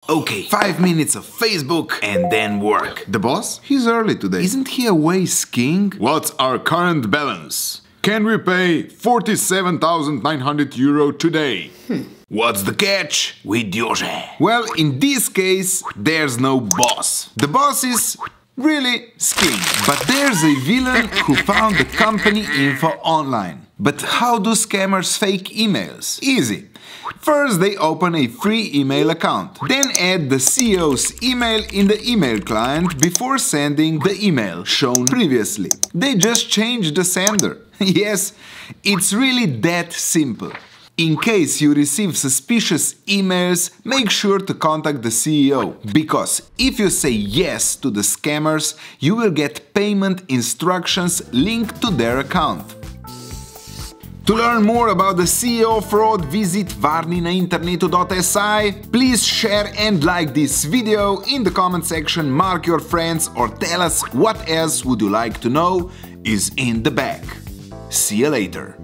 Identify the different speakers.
Speaker 1: Okay, 5 minutes of Facebook and then work.
Speaker 2: The boss? He's early today.
Speaker 1: Isn't he away skiing?
Speaker 2: What's our current balance? Can we pay 47,900 euro today?
Speaker 1: What's the catch? Widioże. Well, in this case, there's no boss. The boss is really skiing. But there's a villain who found the company info online. But how do scammers fake emails? Easy. First, they open a free email account. Then add the CEO's email in the email client before sending the email shown previously. They just change the sender. Yes, it's really that simple. In case you receive suspicious emails, make sure to contact the CEO, because if you say yes to the scammers, you will get payment instructions linked to their account. To learn more about the CEO fraud, visit varninainternetu.si. Please share and like this video in the comment section, mark your friends or tell us what else would you like to know is in the bag. See you later.